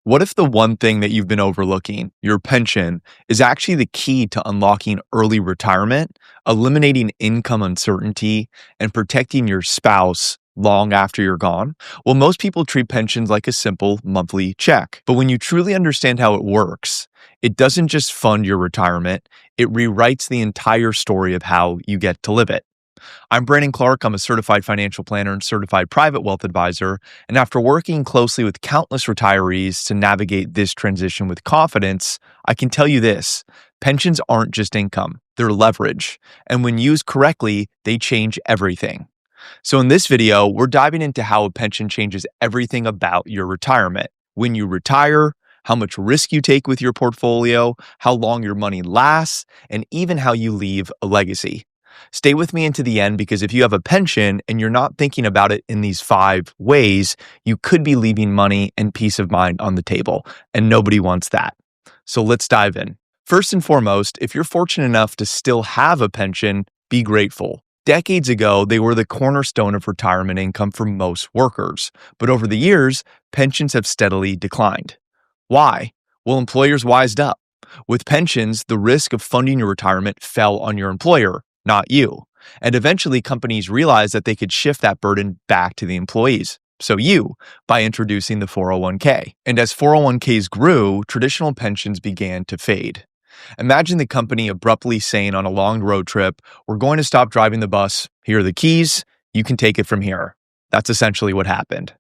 What if the one thing that you've been overlooking, your pension, is actually the key to unlocking early retirement, eliminating income uncertainty, and protecting your spouse long after you're gone? Well, most people treat pensions like a simple monthly check. But when you truly understand how it works, it doesn't just fund your retirement, it rewrites the entire story of how you get to live it. I'm Brandon Clark. I'm a certified financial planner and certified private wealth advisor. And after working closely with countless retirees to navigate this transition with confidence, I can tell you this: pensions aren't just income, they're leverage. And when used correctly, they change everything. So in this video, we're diving into how a pension changes everything about your retirement. When you retire, how much risk you take with your portfolio, how long your money lasts, and even how you leave a legacy. Stay with me into the end, because if you have a pension and you're not thinking about it in these 5 ways, you could be leaving money and peace of mind on the table, and nobody wants that. So let's dive in. First and foremost, if you're fortunate enough to still have a pension, be grateful. Decades ago, they were the cornerstone of retirement income for most workers, but over the years, pensions have steadily declined. Why? Well, employers wised up. With pensions, the risk of funding your retirement fell on your employer, not you. And eventually, companies realized that they could shift that burden back to the employees. So by introducing the 401k. And as 401ks grew, traditional pensions began to fade. Imagine the company abruptly saying on a long road trip, "We're going to stop driving the bus. Here are the keys. You can take it from here." That's essentially what happened.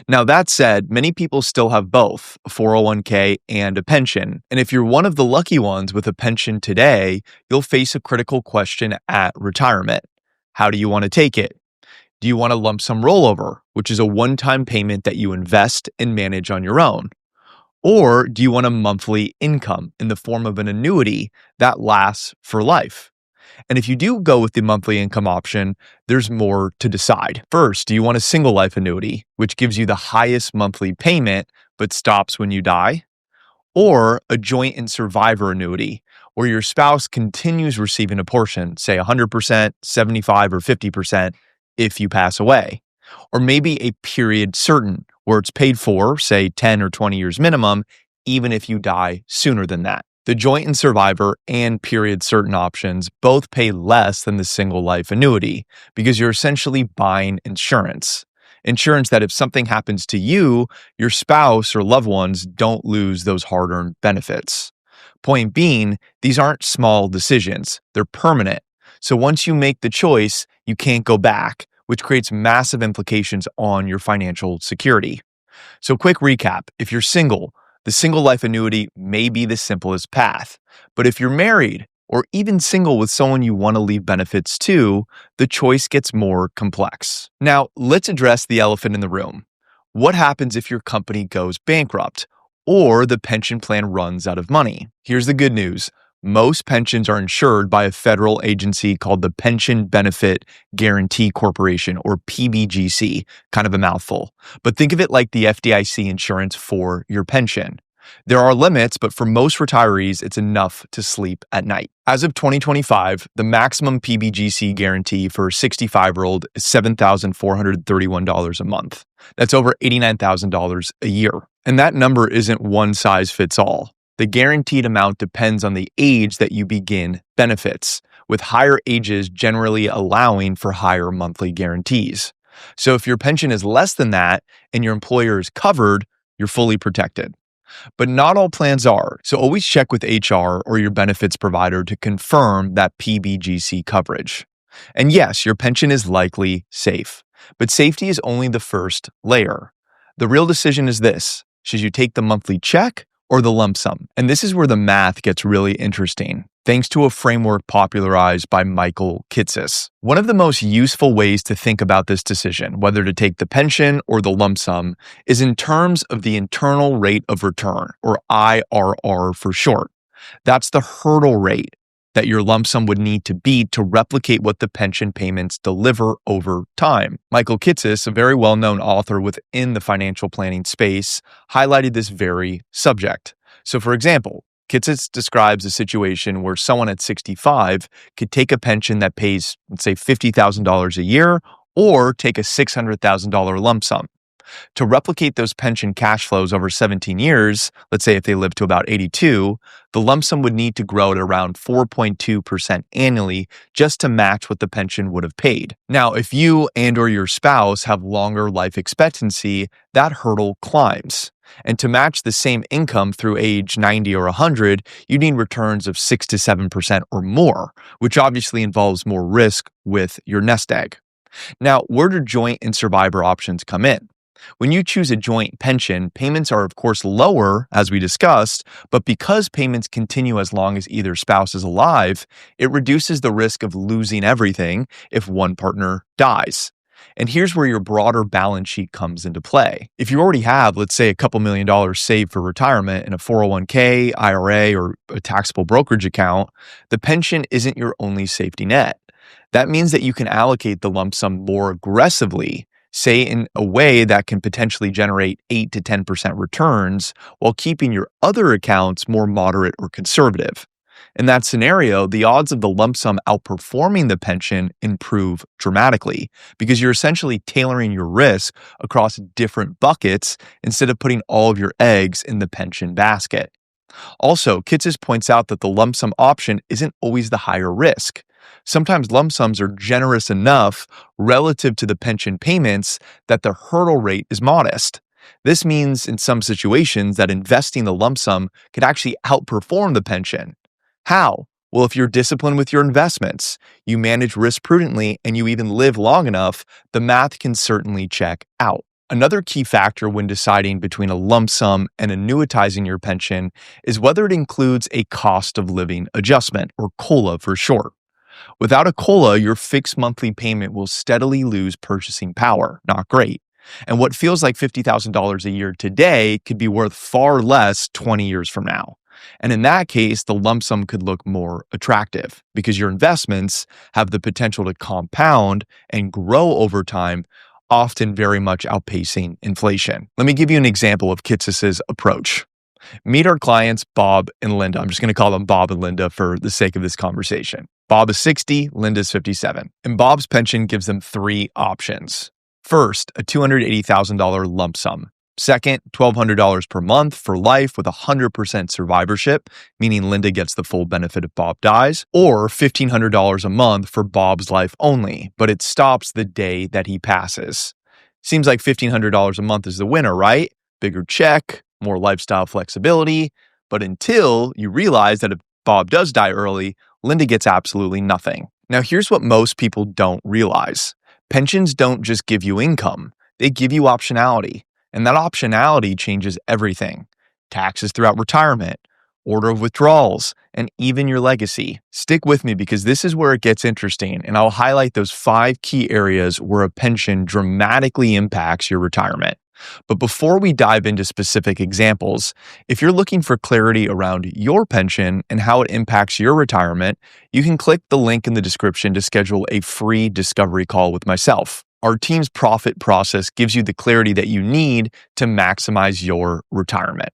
Now, that said, many people still have both a 401k and a pension. And if you're one of the lucky ones with a pension today, you'll face a critical question at retirement. How do you want to take it? Do you want a lump sum rollover, which is a one-time payment that you invest and manage on your own? Or do you want a monthly income in the form of an annuity that lasts for life? And if you do go with the monthly income option, there's more to decide. First, do you want a single life annuity, which gives you the highest monthly payment but stops when you die? Or a joint and survivor annuity, where your spouse continues receiving a portion, say 100%, 75, or 50% if you pass away? Or maybe a period certain, where it's paid for, say 10 or 20 years minimum, even if you die sooner than that. The joint and survivor and period certain options both pay less than the single life annuity, because you're essentially buying insurance. Insurance that if something happens to you, your spouse or loved ones don't lose those hard-earned benefits. Point being, these aren't small decisions, they're permanent. So once you make the choice, you can't go back, which creates massive implications on your financial security. So quick recap: if you're single, the single life annuity may be the simplest path. But if you're married or even single with someone you want to leave benefits to, the choice gets more complex. Now, let's address the elephant in the room. What happens if your company goes bankrupt or the pension plan runs out of money? Here's the good news. Most pensions are insured by a federal agency called the Pension Benefit Guaranty Corporation, or PBGC, kind of a mouthful. But think of it like the FDIC insurance for your pension. There are limits, but for most retirees, it's enough to sleep at night. As of 2025, the maximum PBGC guarantee for a 65-year-old is $7,431 a month. That's over $89,000 a year. And that number isn't one size fits all. The guaranteed amount depends on the age that you begin benefits, with higher ages generally allowing for higher monthly guarantees. So if your pension is less than that and your employer is covered, you're fully protected. But not all plans are, so always check with HR or your benefits provider to confirm that PBGC coverage. And yes, your pension is likely safe, but safety is only the first layer. The real decision is this: should you take the monthly check or the lump sum? And this is where the math gets really interesting, thanks to a framework popularized by Michael Kitces. One of the most useful ways to think about this decision, whether to take the pension or the lump sum, is in terms of the internal rate of return, or IRR for short. That's the hurdle rate that your lump sum would need to beat to replicate what the pension payments deliver over time. Michael Kitces, a very well-known author within the financial planning space, highlighted this very subject. So for example, Kitces describes a situation where someone at 65 could take a pension that pays, let's say, $50,000 a year, or take a $600,000 lump sum. To replicate those pension cash flows over 17 years, let's say if they live to about 82, the lump sum would need to grow at around 4.2% annually just to match what the pension would have paid. Now, if you and or your spouse have longer life expectancy, that hurdle climbs. And to match the same income through age 90 or 100, you need returns of 6 to 7% or more, which obviously involves more risk with your nest egg. Now, where do joint and survivor options come in? When you choose a joint pension, payments are of course lower, as we discussed, but because payments continue as long as either spouse is alive, it reduces the risk of losing everything if one partner dies. And here's where your broader balance sheet comes into play. If you already have, let's say, a couple $1,000,000 saved for retirement in a 401k, IRA, or a taxable brokerage account, the pension isn't your only safety net. That means that you can allocate the lump sum more aggressively, say in a way that can potentially generate 8 to 10% returns while keeping your other accounts more moderate or conservative. In that scenario, the odds of the lump sum outperforming the pension improve dramatically because you're essentially tailoring your risk across different buckets instead of putting all of your eggs in the pension basket. Also, Kitces points out that the lump sum option isn't always the higher risk. Sometimes lump sums are generous enough relative to the pension payments that the hurdle rate is modest. This means in some situations that investing the lump sum could actually outperform the pension. How? Well, if you're disciplined with your investments, you manage risk prudently, and you even live long enough, the math can certainly check out. Another key factor when deciding between a lump sum and annuitizing your pension is whether it includes a cost of living adjustment, or COLA for short. Without a COLA, your fixed monthly payment will steadily lose purchasing power. Not great. And what feels like $50,000 a year today could be worth far less 20 years from now. And in that case, the lump sum could look more attractive because your investments have the potential to compound and grow over time, often very much outpacing inflation. Let me give you an example of Kitces' approach. Meet our clients, Bob and Linda. I'm just going to call them Bob and Linda for the sake of this conversation. Bob is 60, Linda's 57. And Bob's pension gives them 3 options. First, a $280,000 lump sum. Second, $1,200 per month for life with 100% survivorship, meaning Linda gets the full benefit if Bob dies, or $1,500 a month for Bob's life only, but it stops the day that he passes. Seems like $1,500 a month is the winner, right? Bigger check, more lifestyle flexibility, but until you realize that if Bob does die early, Linda gets absolutely nothing. Now, here's what most people don't realize. Pensions don't just give you income, they give you optionality. And that optionality changes everything. Taxes throughout retirement, order of withdrawals, and even your legacy. Stick with me because this is where it gets interesting, and I'll highlight those 5 key areas where a pension dramatically impacts your retirement. But before we dive into specific examples, if you're looking for clarity around your pension and how it impacts your retirement, you can click the link in the description to schedule a free discovery call with myself. Our team's profit process gives you the clarity that you need to maximize your retirement.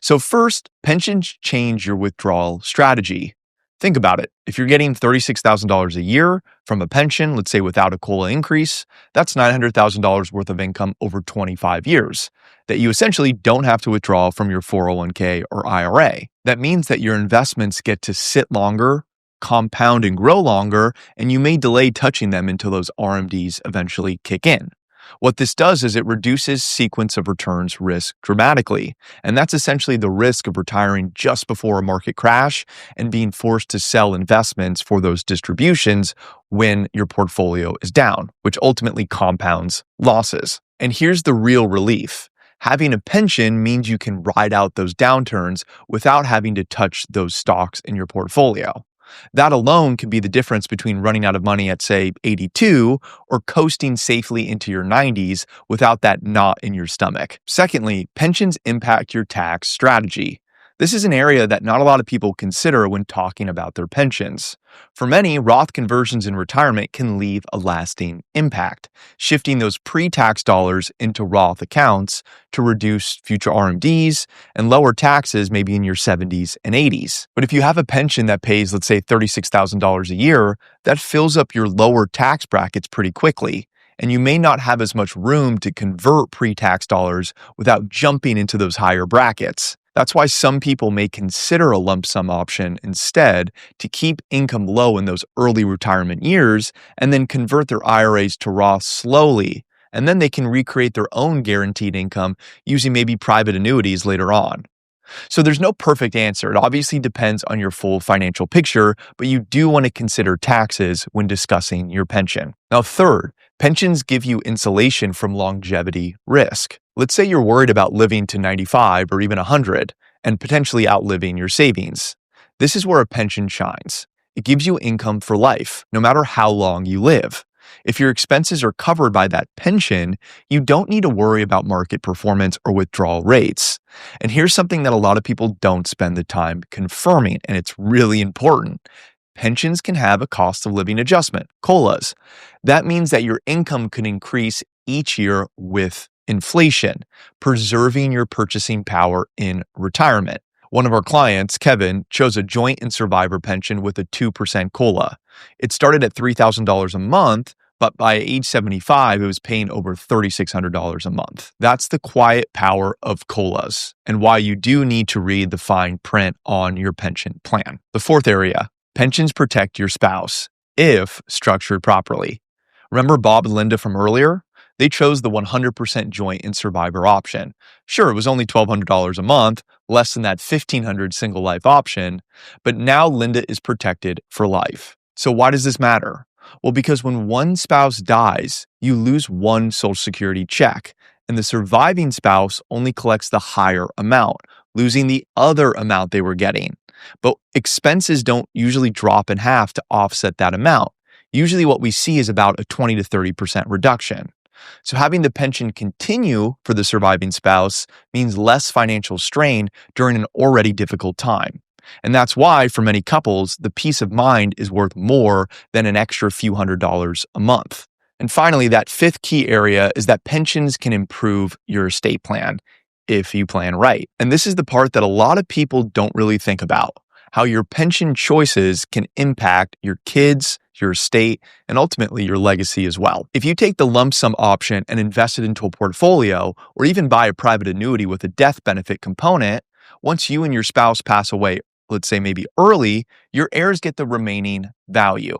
So first, pensions change your withdrawal strategy. Think about it. If you're getting $36,000 a year from a pension, let's say without a COLA increase, that's $900,000 worth of income over 25 years that you essentially don't have to withdraw from your 401k or IRA. That means that your investments get to sit longer, compound and grow longer, and you may delay touching them until those RMDs eventually kick in. What this does is it reduces sequence of returns risk dramatically, and that's essentially the risk of retiring just before a market crash and being forced to sell investments for those distributions when your portfolio is down, which ultimately compounds losses. And here's the real relief. Having a pension means you can ride out those downturns without having to touch those stocks in your portfolio. That alone could be the difference between running out of money at, say, 82 or coasting safely into your 90s without that knot in your stomach. Secondly, pensions impact your tax strategy. This is an area that not a lot of people consider when talking about their pensions. For many, Roth conversions in retirement can leave a lasting impact, shifting those pre-tax dollars into Roth accounts to reduce future RMDs and lower taxes maybe in your 70s and 80s. But if you have a pension that pays, let's say, $36,000 a year, that fills up your lower tax brackets pretty quickly. and you may not have as much room to convert pre-tax dollars without jumping into those higher brackets. That's why some people may consider a lump sum option instead to keep income low in those early retirement years and then convert their IRAs to Roth slowly. And then they can recreate their own guaranteed income using maybe private annuities later on. So there's no perfect answer. It obviously depends on your full financial picture, but you do want to consider taxes when discussing your pension. Now, third, pensions give you insulation from longevity risk. Let's say you're worried about living to 95 or even 100 and potentially outliving your savings. This is where a pension shines. It gives you income for life, no matter how long you live. If your expenses are covered by that pension, you don't need to worry about market performance or withdrawal rates. And here's something that a lot of people don't spend the time confirming, and it's really important. Pensions can have a cost of living adjustment, COLAs. That means that your income could increase each year with inflation, preserving your purchasing power in retirement. One of our clients, Kevin, chose a joint and survivor pension with a 2% COLA. It started at $3,000 a month, but by age 75, it was paying over $3,600 a month. That's the quiet power of COLAs and why you do need to read the fine print on your pension plan. The fourth area, pensions protect your spouse if structured properly. Remember Bob and Linda from earlier? They chose the 100% joint and survivor option. Sure, it was only $1,200 a month, less than that $1,500 single life option, but now Linda is protected for life. So why does this matter? Well, because when one spouse dies, you lose one Social Security check, and the surviving spouse only collects the higher amount, losing the other amount they were getting. But expenses don't usually drop in half to offset that amount. Usually what we see is about a 20 to 30% reduction. So having the pension continue for the surviving spouse means less financial strain during an already difficult time. And that's why, for many couples, the peace of mind is worth more than an extra few $100s a month. And finally, that fifth key area is that pensions can improve your estate plan if you plan right. And this is the part that a lot of people don't really think about, how your pension choices can impact your kids, your estate, and ultimately your legacy as well. If you take the lump sum option and invest it into a portfolio, or even buy a private annuity with a death benefit component, once you and your spouse pass away, let's say maybe early, your heirs get the remaining value.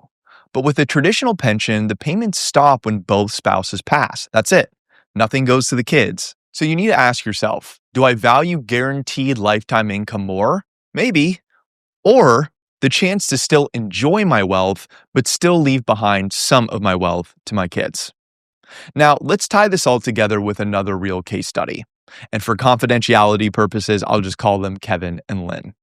But with a traditional pension, the payments stop when both spouses pass. That's it. Nothing goes to the kids. So you need to ask yourself, do I value guaranteed lifetime income more? Maybe. Or the chance to still enjoy my wealth, but still leave behind some of my wealth to my kids. Now, let's tie this all together with another real case study. And for confidentiality purposes, I'll just call them Kevin and Lynn.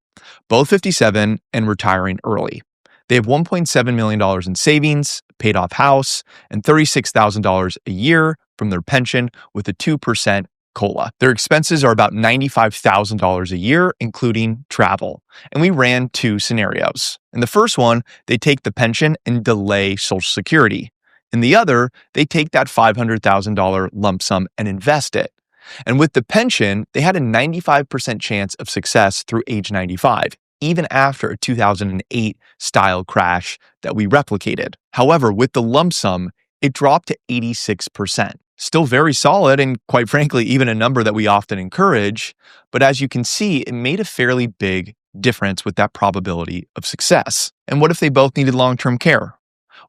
Both 57 and retiring early. They have $1.7 million in savings, paid off house, and $36,000 a year from their pension with a 2% COLA. Their expenses are about $95,000 a year, including travel. And we ran two scenarios. In the first one, they take the pension and delay Social Security. In the other, they take that $500,000 lump sum and invest it. And with the pension, they had a 95% chance of success through age 95, even after a 2008 style crash that we replicated. However, with the lump sum, it dropped to 86%. Still very solid and quite frankly, even a number that we often encourage. But as you can see, it made a fairly big difference with that probability of success. And what if they both needed long-term care?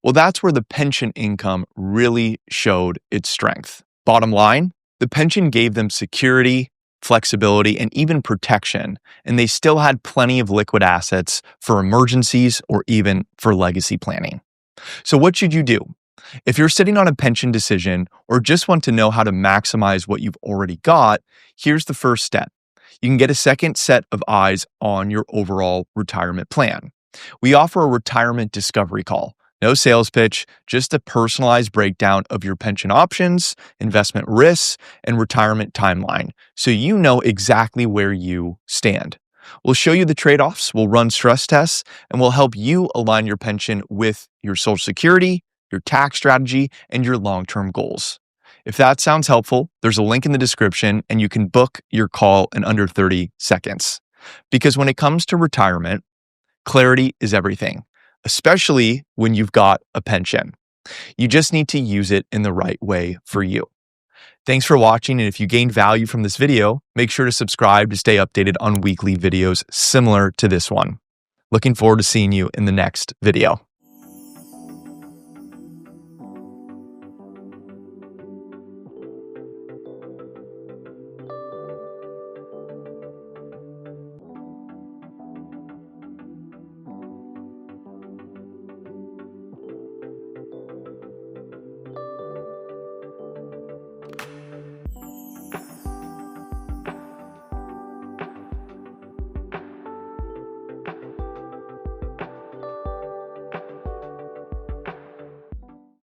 Well, that's where the pension income really showed its strength. Bottom line, the pension gave them security, flexibility, and even protection, and they still had plenty of liquid assets for emergencies or even for legacy planning. So what should you do? If you're sitting on a pension decision or just want to know how to maximize what you've already got, here's the first step. You can get a second set of eyes on your overall retirement plan. We offer a retirement discovery call. No sales pitch, just a personalized breakdown of your pension options, investment risks, and retirement timeline, so you know exactly where you stand. We'll show you the trade-offs, we'll run stress tests, and we'll help you align your pension with your Social Security, your tax strategy, and your long-term goals. If that sounds helpful, there's a link in the description, and you can book your call in under 30 seconds. Because when it comes to retirement, clarity is everything, especially when you've got a pension. You just need to use it in the right way for you. Thanks for watching, and if you gained value from this video, make sure to subscribe to stay updated on weekly videos similar to this one. Looking forward to seeing you in the next video.